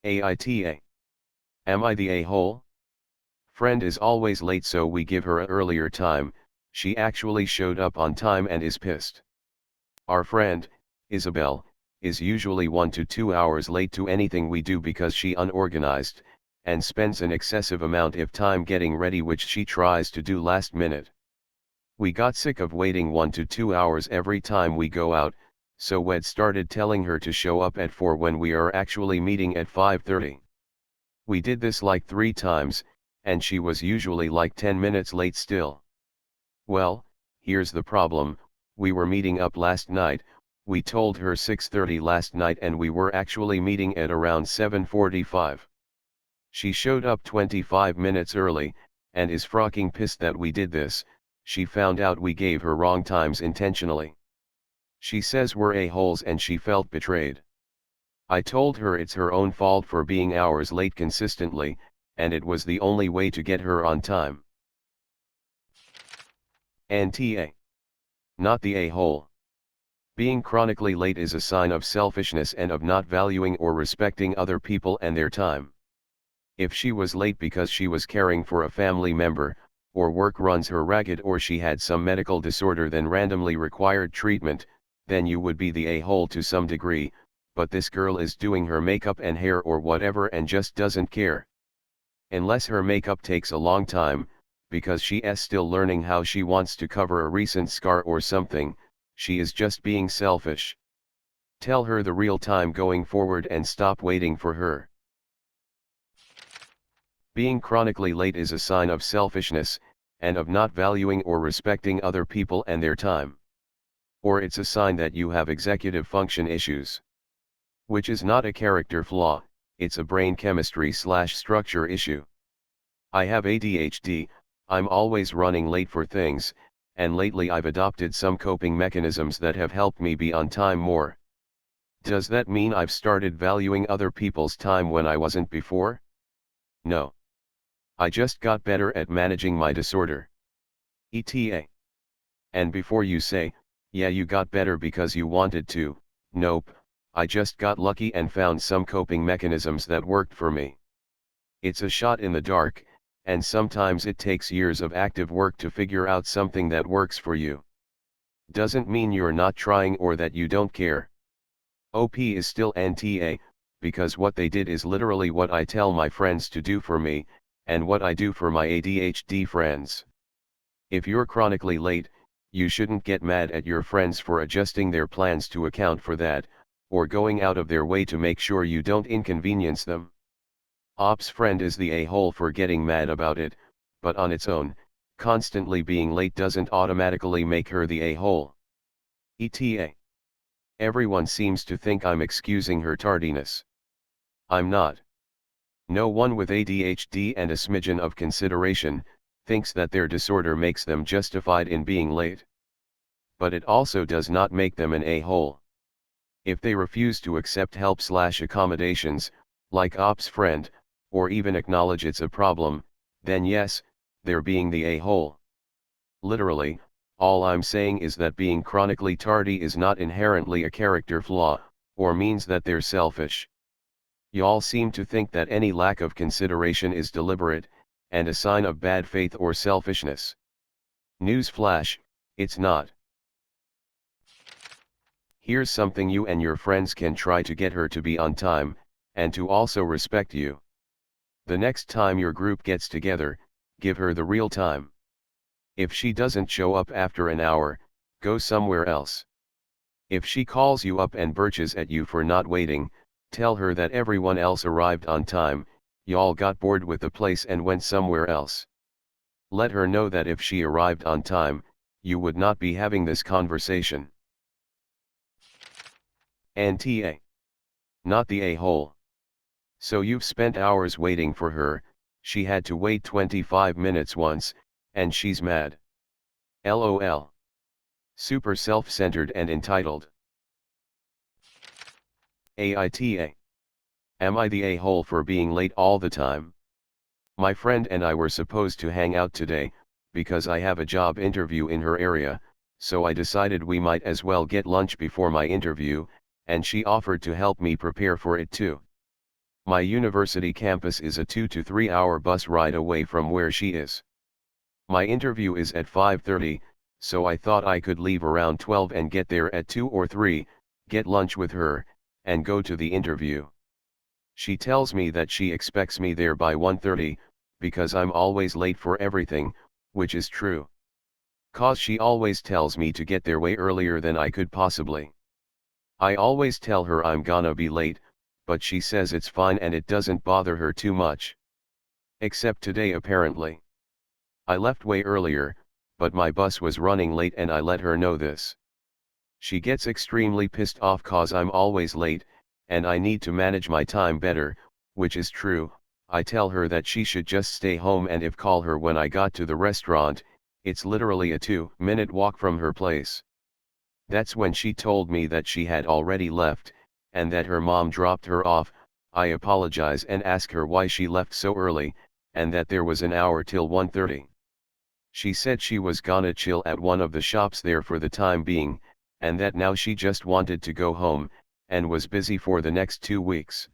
AITA. Am I the a-hole? Friend is always late, so we give her a earlier time. She actually showed up on time and is pissed. Our friend, Isabel, is usually 1 to 2 hours late to anything we do because she unorganized, and spends an excessive amount of time getting ready, which she tries to do last minute. We got sick of waiting 1 to 2 hours every time we go out, so Wed started telling her to show up at 4 when we are actually meeting at 5:30. We did this like 3 times, and she was usually like 10 minutes late still. Well, here's the problem: we were meeting up last night. We told her 6:30 last night and we were actually meeting at around 7:45. She showed up 25 minutes early, and is frocking pissed that we did this. She found out we gave her wrong times intentionally. She says we're a-holes and she felt betrayed. I told her it's her own fault for being hours late consistently, and it was the only way to get her on time. NTA. Not the a-hole. Being chronically late is a sign of selfishness and of not valuing or respecting other people and their time. If she was late because she was caring for a family member, or work runs her ragged, or she had some medical disorder then randomly required treatment, then you would be the a-hole to some degree. But this girl is doing her makeup and hair or whatever and just doesn't care. Unless her makeup takes a long time, because she is still learning how she wants to cover a recent scar or something, she is just being selfish. Tell her the real time going forward and stop waiting for her. Being chronically late is a sign of selfishness, and of not valuing or respecting other people and their time. Or it's a sign that you have executive function issues. Which is not a character flaw, it's a brain chemistry/structure issue. I have ADHD, I'm always running late for things, and lately I've adopted some coping mechanisms that have helped me be on time more. Does that mean I've started valuing other people's time when I wasn't before? No. I just got better at managing my disorder. ETA. And before you say, yeah, you got better because you wanted to, nope, I just got lucky and found some coping mechanisms that worked for me. It's a shot in the dark, and sometimes it takes years of active work to figure out something that works for you. Doesn't mean you're not trying or that you don't care. OP is still NTA, because what they did is literally what I tell my friends to do for me, and what I do for my ADHD friends. If you're chronically late, you shouldn't get mad at your friends for adjusting their plans to account for that, or going out of their way to make sure you don't inconvenience them. Ops friend is the a-hole for getting mad about it, but on its own, constantly being late doesn't automatically make her the a-hole. ETA. Everyone seems to think I'm excusing her tardiness. I'm not. No one with ADHD and a smidgen of consideration thinks that their disorder makes them justified in being late. But it also does not make them an a-hole. If they refuse to accept help/accommodations, like ops friend, or even acknowledge it's a problem, then yes, they're being the a-hole. Literally, all I'm saying is that being chronically tardy is not inherently a character flaw, or means that they're selfish. Y'all seem to think that any lack of consideration is deliberate, and a sign of bad faith or selfishness. Newsflash, it's not. Here's something you and your friends can try to get her to be on time, and to also respect you. The next time your group gets together, give her the real time. If she doesn't show up after an hour, go somewhere else. If she calls you up and birches at you for not waiting, tell her that everyone else arrived on time, y'all got bored with the place and went somewhere else. Let her know that if she arrived on time, you would not be having this conversation. NTA. Not the a-hole. So you've spent hours waiting for her, she had to wait 25 minutes once, and she's mad. LOL. Super self-centered and entitled. AITA. Am I the a-hole for being late all the time? My friend and I were supposed to hang out today, because I have a job interview in her area, so I decided we might as well get lunch before my interview, and she offered to help me prepare for it too. My university campus is a 2 to 3 hour bus ride away from where she is. My interview is at 5:30, so I thought I could leave around 12 and get there at 2 or 3, get lunch with her, and go to the interview. She tells me that she expects me there by 1:30, because I'm always late for everything, which is true. 'Cause she always tells me to get there way earlier than I could possibly. I always tell her I'm gonna be late, but she says it's fine and it doesn't bother her too much. Except today apparently. I left way earlier, but my bus was running late and I let her know this. She gets extremely pissed off 'cause I'm always late, and I need to manage my time better, which is true. I tell her that she should just stay home and if call her when I got to the restaurant. It's literally a 2-minute walk from her place. That's when she told me that she had already left, and that her mom dropped her off. I apologize and ask her why she left so early, and that there was an hour till 1:30. She said she was gonna chill at one of the shops there for the time being, and that now she just wanted to go home, and was busy for the next 2 weeks.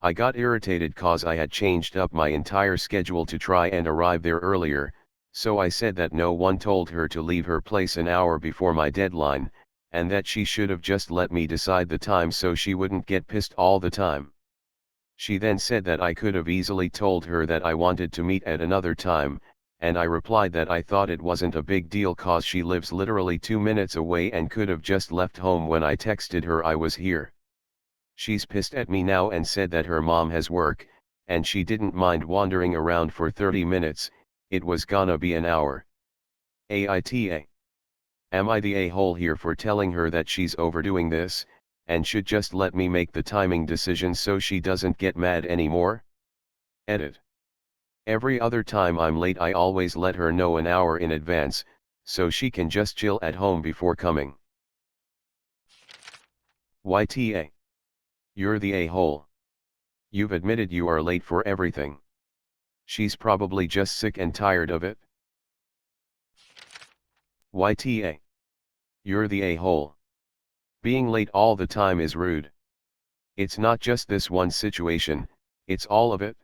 I got irritated 'cause I had changed up my entire schedule to try and arrive there earlier, so I said that no one told her to leave her place an hour before my deadline, and that she should have just let me decide the time so she wouldn't get pissed all the time. She then said that I could have easily told her that I wanted to meet at another time, and I replied that I thought it wasn't a big deal 'cause she lives literally 2 minutes away and could have just left home when I texted her I was here. She's pissed at me now and said that her mom has work, and she didn't mind wandering around for 30 minutes, it was gonna be an hour. AITA. Am I the a-hole here for telling her that she's overdoing this, and should just let me make the timing decision so she doesn't get mad anymore? Edit. Every other time I'm late I always let her know an hour in advance, so she can just chill at home before coming. YTA. You're the a-hole. You've admitted you are late for everything. She's probably just sick and tired of it. YTA. You're the a-hole. Being late all the time is rude. It's not just this one situation, it's all of it.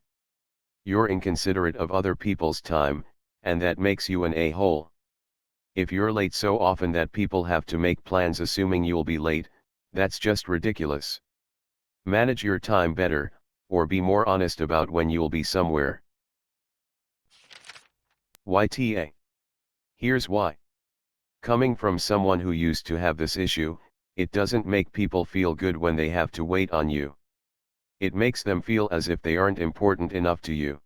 You're inconsiderate of other people's time, and that makes you an a-hole. If you're late so often that people have to make plans assuming you'll be late, that's just ridiculous. Manage your time better, or be more honest about when you'll be somewhere. YTA. Here's why. Coming from someone who used to have this issue, it doesn't make people feel good when they have to wait on you. It makes them feel as if they aren't important enough to you.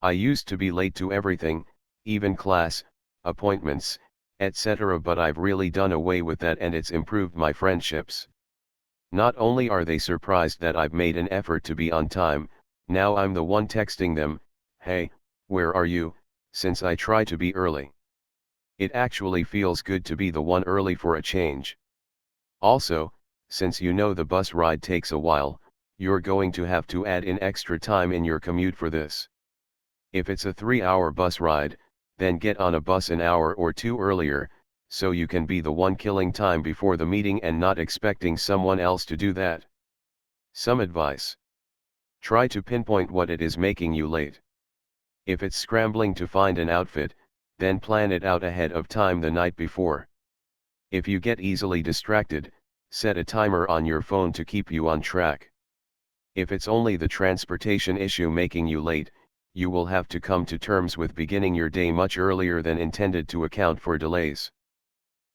I used to be late to everything, even class, appointments, etc., but I've really done away with that and it's improved my friendships. Not only are they surprised that I've made an effort to be on time, now I'm the one texting them, "Hey, where are you?" since I try to be early. It actually feels good to be the one early for a change. Also, since you know the bus ride takes a while, you're going to have to add in extra time in your commute for this. If it's a 3-hour bus ride, then get on a bus an hour or 2 earlier, so you can be the one killing time before the meeting and not expecting someone else to do that. Some advice. Try to pinpoint what it is making you late. If it's scrambling to find an outfit, then plan it out ahead of time the night before. If you get easily distracted, set a timer on your phone to keep you on track. If it's only the transportation issue making you late, you will have to come to terms with beginning your day much earlier than intended to account for delays.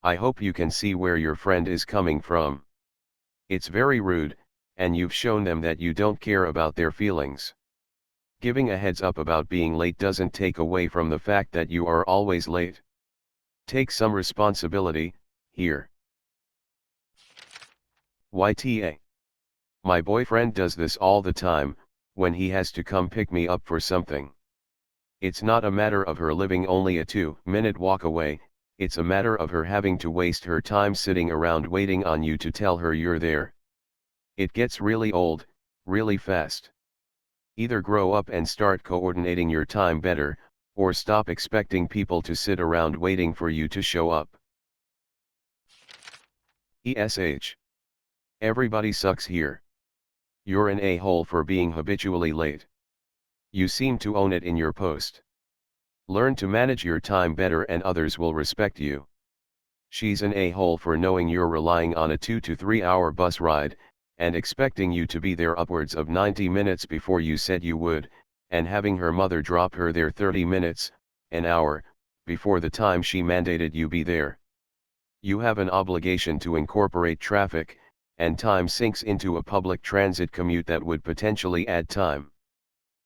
I hope you can see where your friend is coming from. It's very rude, and you've shown them that you don't care about their feelings. Giving a heads up about being late doesn't take away from the fact that you are always late. Take some responsibility, here. YTA. My boyfriend does this all the time, when he has to come pick me up for something. It's not a matter of her living only a 2-minute walk away, it's a matter of her having to waste her time sitting around waiting on you to tell her you're there. It gets really old, really fast. Either grow up and start coordinating your time better, or stop expecting people to sit around waiting for you to show up. ESH. Everybody sucks here. You're an a-hole for being habitually late. You seem to own it in your post. Learn to manage your time better and others will respect you. She's an a-hole for knowing you're relying on a 2 to 3 hour bus ride, and expecting you to be there upwards of 90 minutes before you said you would, and having her mother drop her there 30 minutes, an hour, before the time she mandated you be there. You have an obligation to incorporate traffic, and time sinks into a public transit commute that would potentially add time.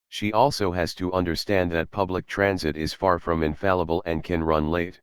She also has to understand that public transit is far from infallible and can run late.